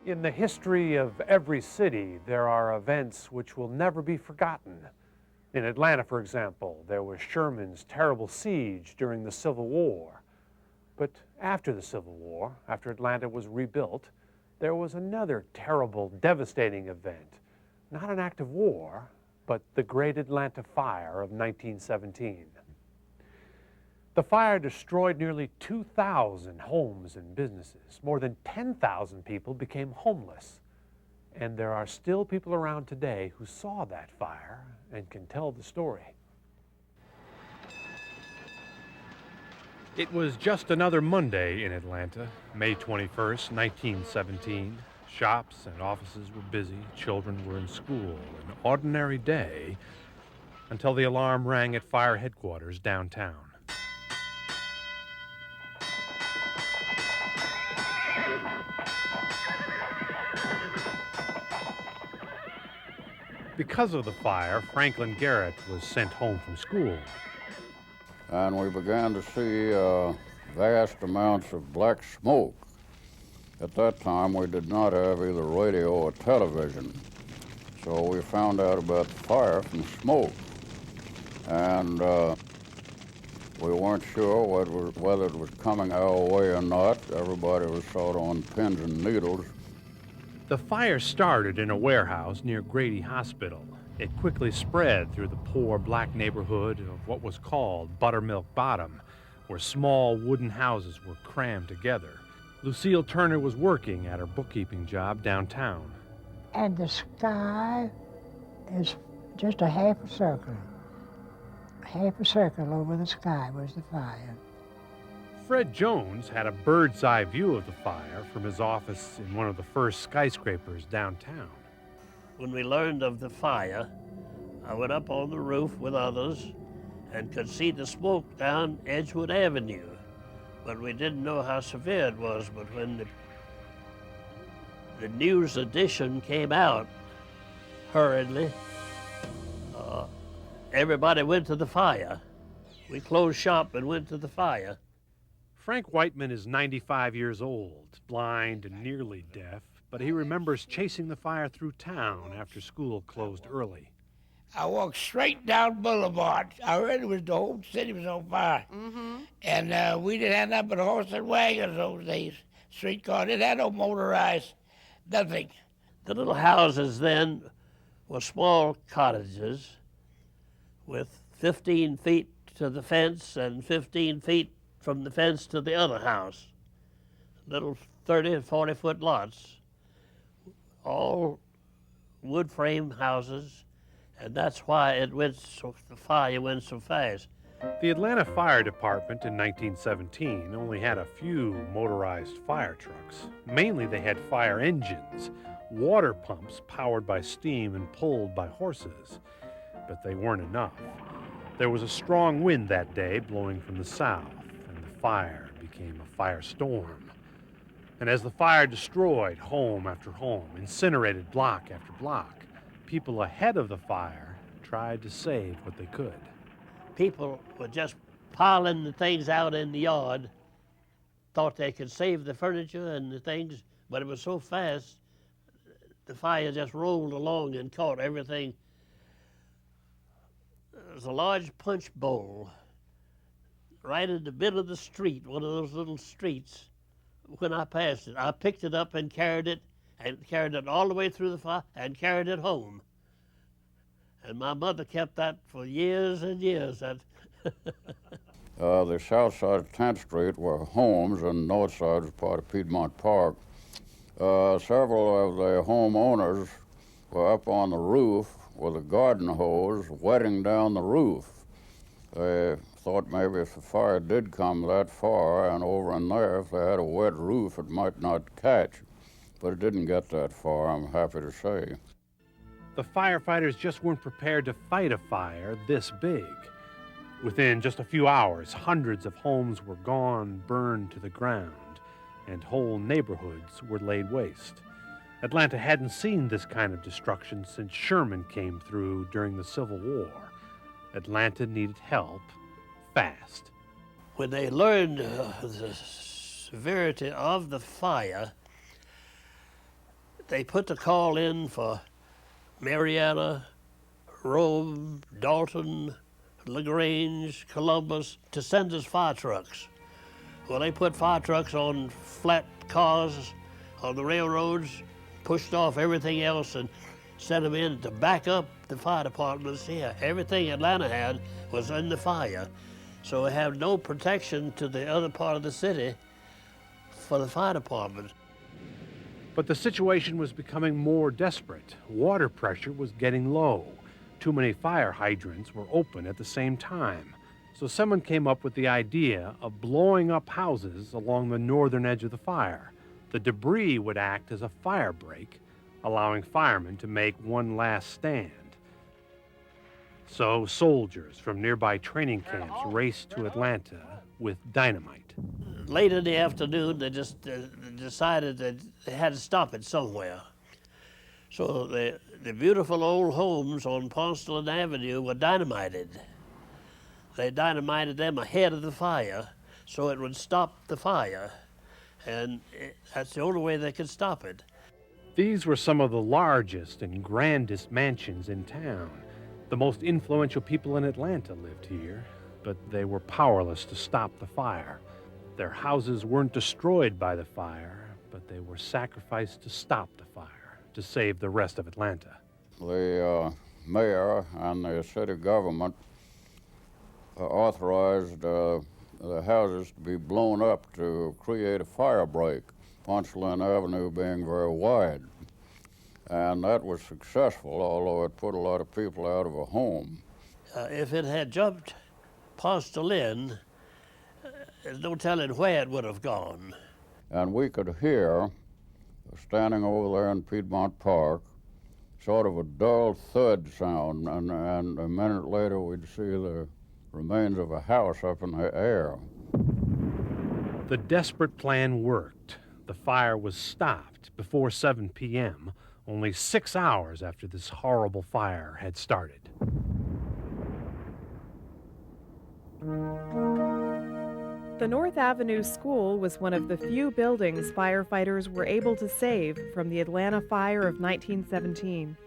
In the history of every city, there are events which will never be forgotten. In Atlanta, for example, there was Sherman's terrible siege during the Civil War. But after the Civil War, after Atlanta was rebuilt, there was another terrible, devastating event. Not an act of war, but the Great Atlanta Fire of 1917. The fire destroyed nearly 2,000 homes and businesses. More than 10,000 people became homeless. And there are still people around today who saw that fire and can tell the story. It was just another Monday in Atlanta, May 21st, 1917. Shops and offices were busy, children were in school, an ordinary day, until the alarm rang at fire headquarters downtown. Because of the fire, Franklin Garrett was sent home from school. And we began to see vast amounts of black smoke. At that time, we did not have either radio or television, so we found out about the fire from smoke. And we weren't sure whether it was coming our way or not. Everybody was sort of on pins and needles. The fire started in a warehouse near Grady Hospital. It quickly spread through the poor black neighborhood of what was called Buttermilk Bottom, where small wooden houses were crammed together. Lucille Turner was working at her bookkeeping job downtown. And the sky is just a half a circle. Half a circle over the sky was the fire. Fred Jones had a bird's eye view of the fire from his office in one of the first skyscrapers downtown. When we learned of the fire, I went up on the roof with others and could see the smoke down Edgewood Avenue. But we didn't know how severe it was. But when the news edition came out hurriedly, everybody went to the fire. We closed shop and went to the fire. Frank Whiteman is 95 years old, blind and nearly deaf, but he remembers chasing the fire through town after school closed early. I walked straight down Boulevard. I heard the whole city was on fire. Mm-hmm. And we didn't have nothing but horse and wagons those days. Streetcar, didn't have no motorized, nothing. The little houses then were small cottages with 15 feet to the fence and 15 feet from the fence to the other house. Little 30 and 40-foot lots, all wood frame houses, and that's why the fire went so fast. The Atlanta Fire Department in 1917 only had a few motorized fire trucks. Mainly they had fire engines, water pumps powered by steam and pulled by horses, but they weren't enough. There was a strong wind that day blowing from the south, and the fire became a firestorm. And as the fire destroyed home after home, incinerated block after block, people ahead of the fire tried to save what they could. People were just piling the things out in the yard, thought they could save the furniture and the things, but it was so fast, the fire just rolled along and caught everything. There was a large punch bowl right in the middle of the street, one of those little streets. When I passed it, I picked it up and carried it all the way through the fire and carried it home. And my mother kept that for years and years. The south side of 10th Street were homes, and the north side was part of Piedmont Park. Several of the homeowners were up on the roof with a garden hose wetting down the roof. They thought maybe if the fire did come that far and over in there, if they had a wet roof, it might not catch. But it didn't get that far, I'm happy to say. The firefighters just weren't prepared to fight a fire this big. Within just a few hours, hundreds of homes were gone, burned to the ground, and whole neighborhoods were laid waste. Atlanta hadn't seen this kind of destruction since Sherman came through during the Civil War. Atlanta needed help fast. When they learned the severity of the fire, They put the call in for Marietta, Rome, Dalton, LaGrange, Columbus to send us fire trucks. Well, they put fire trucks on flat cars on the railroads, pushed off everything else and sent them in to back up the fire departments here. Everything Atlanta had was in the fire. So we have no protection to the other part of the city for the fire department. But the situation was becoming more desperate. Water pressure was getting low. Too many fire hydrants were open at the same time. So someone came up with the idea of blowing up houses along the northern edge of the fire. The debris would act as a fire break, allowing firemen to make one last stand. So soldiers from nearby training camps raced to Atlanta with dynamite. Late in the afternoon, they just decided that they had to stop it somewhere. So the beautiful old homes on Ponceland Avenue were dynamited. They dynamited them ahead of the fire so it would stop the fire. And that's the only way they could stop it. These were some of the largest and grandest mansions in town. The most influential people in Atlanta lived here, but they were powerless to stop the fire. Their houses weren't destroyed by the fire, but they were sacrificed to stop the fire, to save the rest of Atlanta. The mayor and the city government authorized the houses to be blown up to create a fire break, Ponceland Avenue being very wide. And that was successful, although it put a lot of people out of a home. If it had jumped Ponceland, there's no telling where it would have gone. And we could hear, standing over there in Piedmont Park, sort of a dull thud sound, and a minute later we'd see the remains of a house up in the air. The desperate plan worked. The fire was stopped before 7 p.m., only 6 hours after this horrible fire had started. The North Avenue School was one of the few buildings firefighters were able to save from the Atlanta fire of 1917.